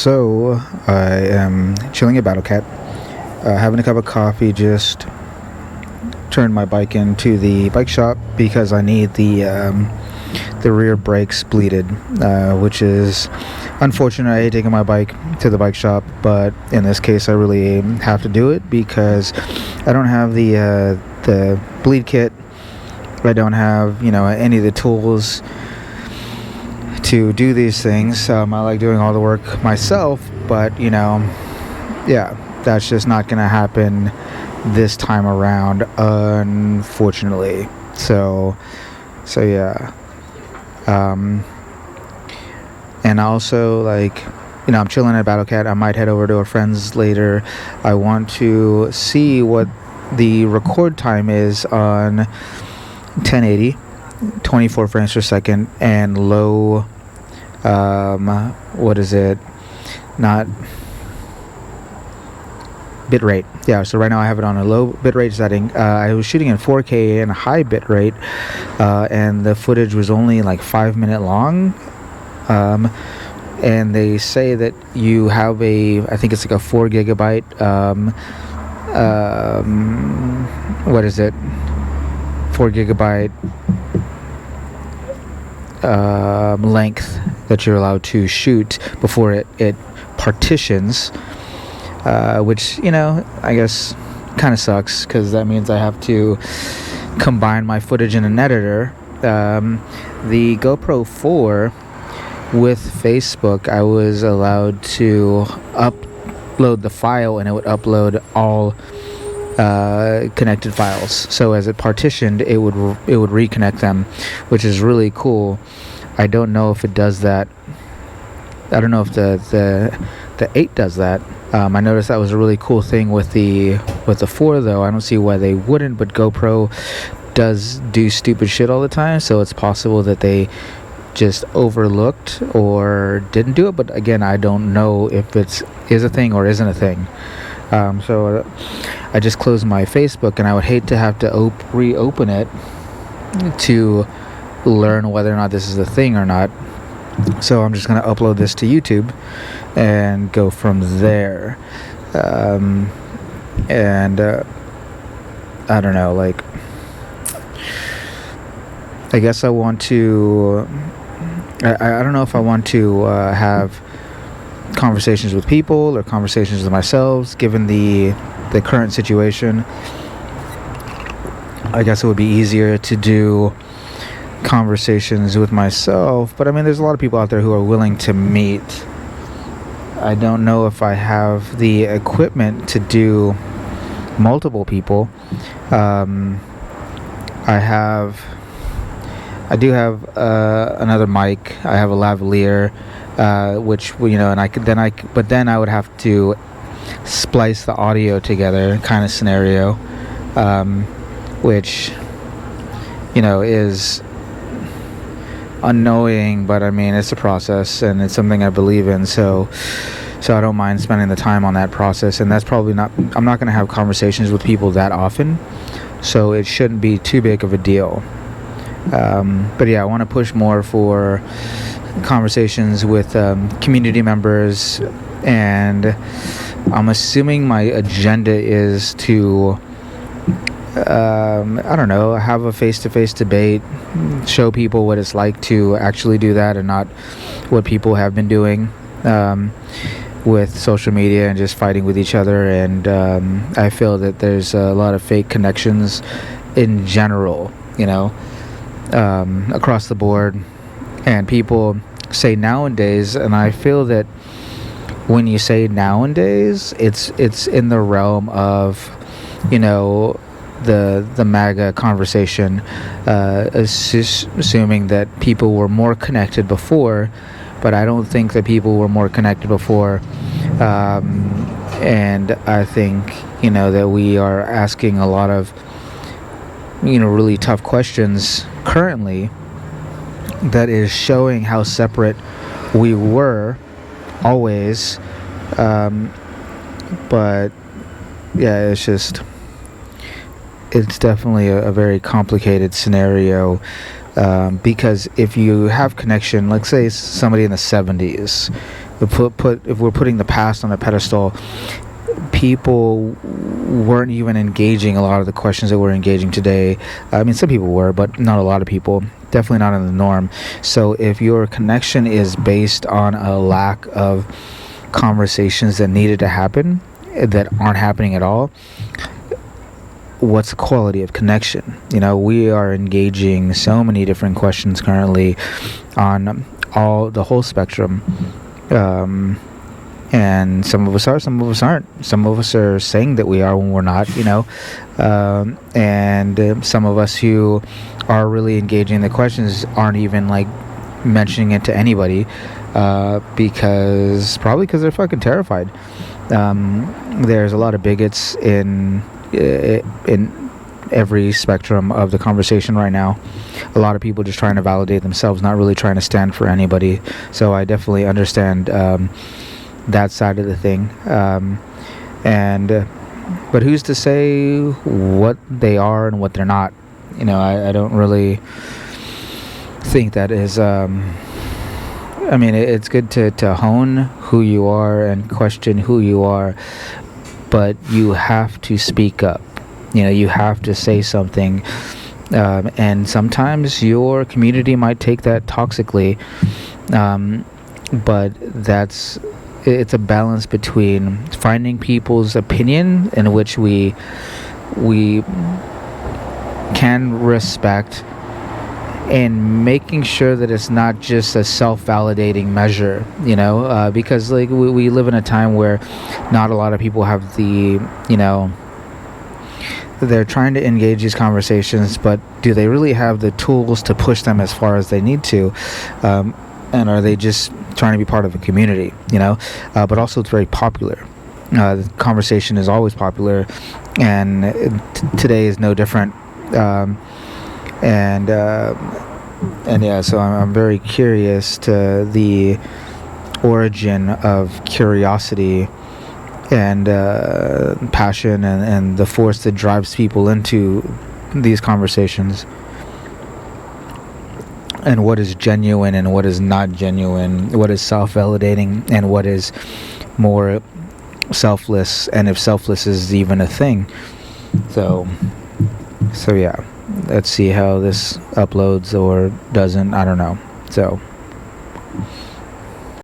So, I am chilling at Battle Cat, having a cup of coffee, just turned my bike into the bike shop because I need the rear brakes bleeded, which is unfortunate. I hate taking my bike to the bike shop, but in this case I really have to do it because I don't have the bleed kit. I don't have, any of the tools to do these things. I like doing all the work myself, but that's just not gonna happen this time around, unfortunately. So yeah. And also, I'm chilling at Battle Cat. I might head over to a friend's later. I want to see what the record time is on 1080, 24 frames per second, and low, not bitrate. Yeah, so right now I have it on a low bitrate setting. I was shooting in 4K and a high bitrate, and the footage was only like 5 minute long. And they say that you have I think it's like a 4 gigabyte, 4 gigabyte length that you're allowed to shoot before it partitions, which I guess kind of sucks because that means I have to combine my footage in an editor. The GoPro 4 with Facebook, I was allowed to upload the file and it would upload all connected files. So as it partitioned, it would reconnect them, which is really cool. I don't know if it does that. I don't know if the 8 does that. I noticed that was a really cool thing with the 4, though. I don't see why they wouldn't, but GoPro does do stupid shit all the time, so it's possible that they just overlooked or didn't do it. But again, I don't know if it is a thing or isn't a thing. So I just closed my Facebook, and I would hate to have to reopen it to learn whether or not this is a thing or not. So I'm just going to upload this to YouTube and go from there. I don't know, I guess I want to, I don't know if I want to have conversations with people or conversations with myself, given the current situation. I guess it would be easier to do conversations with myself, but there's a lot of people out there who are willing to meet. I don't know if I have the equipment to do multiple people. I do have another mic. I have a lavalier, which but then I would have to splice the audio together, kind of scenario, which is annoying, but it's a process and it's something I believe in, so I don't mind spending the time on that process. And that's probably I'm not going to have conversations with people that often, so it shouldn't be too big of a deal. But yeah, I want to push more for conversations with community members, and I'm assuming my agenda is to I don't know, have a face-to-face debate, show people what it's like to actually do that and not what people have been doing with social media and just fighting with each other. And I feel that there's a lot of fake connections in general, across the board. And people say nowadays, and I feel that when you say nowadays, it's in the realm of, the MAGA conversation, assuming that people were more connected before, but I don't think that people were more connected before. And I think, that we are asking a lot of, really tough questions currently that is showing how separate we were always. But yeah, it's definitely a very complicated scenario, because if you have connection, let's say somebody in the 70s, if we're putting the past on a pedestal, people weren't even engaging a lot of the questions that we're engaging today. I mean, some people were, but not a lot of people. Definitely not in the norm. So if your connection is based on a lack of conversations that needed to happen, that aren't happening at all, what's the quality of connection? We are engaging so many different questions currently on the whole spectrum. And some of us are, some of us aren't. Some of us are saying that we are when we're not, and some of us who are really engaging in the questions aren't even like mentioning it to anybody, probably because they're fucking terrified. There's a lot of bigots in every spectrum of the conversation right now. A lot of people just trying to validate themselves, not really trying to stand for anybody. So I definitely understand that side of the thing. But who's to say what they are and what they're not? I don't really think that is. It's good to hone who you are and question who you are, but you have to speak up. You have to say something, and sometimes your community might take that toxically, but it's a balance between finding people's opinion in which we can respect, and making sure that it's not just a self-validating measure, because like we live in a time where not a lot of people have they're trying to engage these conversations, but do they really have the tools to push them as far as they need to? And are they just trying to be part of a community, but also it's very popular. The conversation is always popular, and today is no different. And yeah, so I'm very curious to the origin of curiosity and passion and the force that drives people into these conversations, and what is genuine and what is not genuine, what is self-validating and what is more selfless, and if selfless is even a thing. So yeah, let's see how this uploads or doesn't. I don't know. So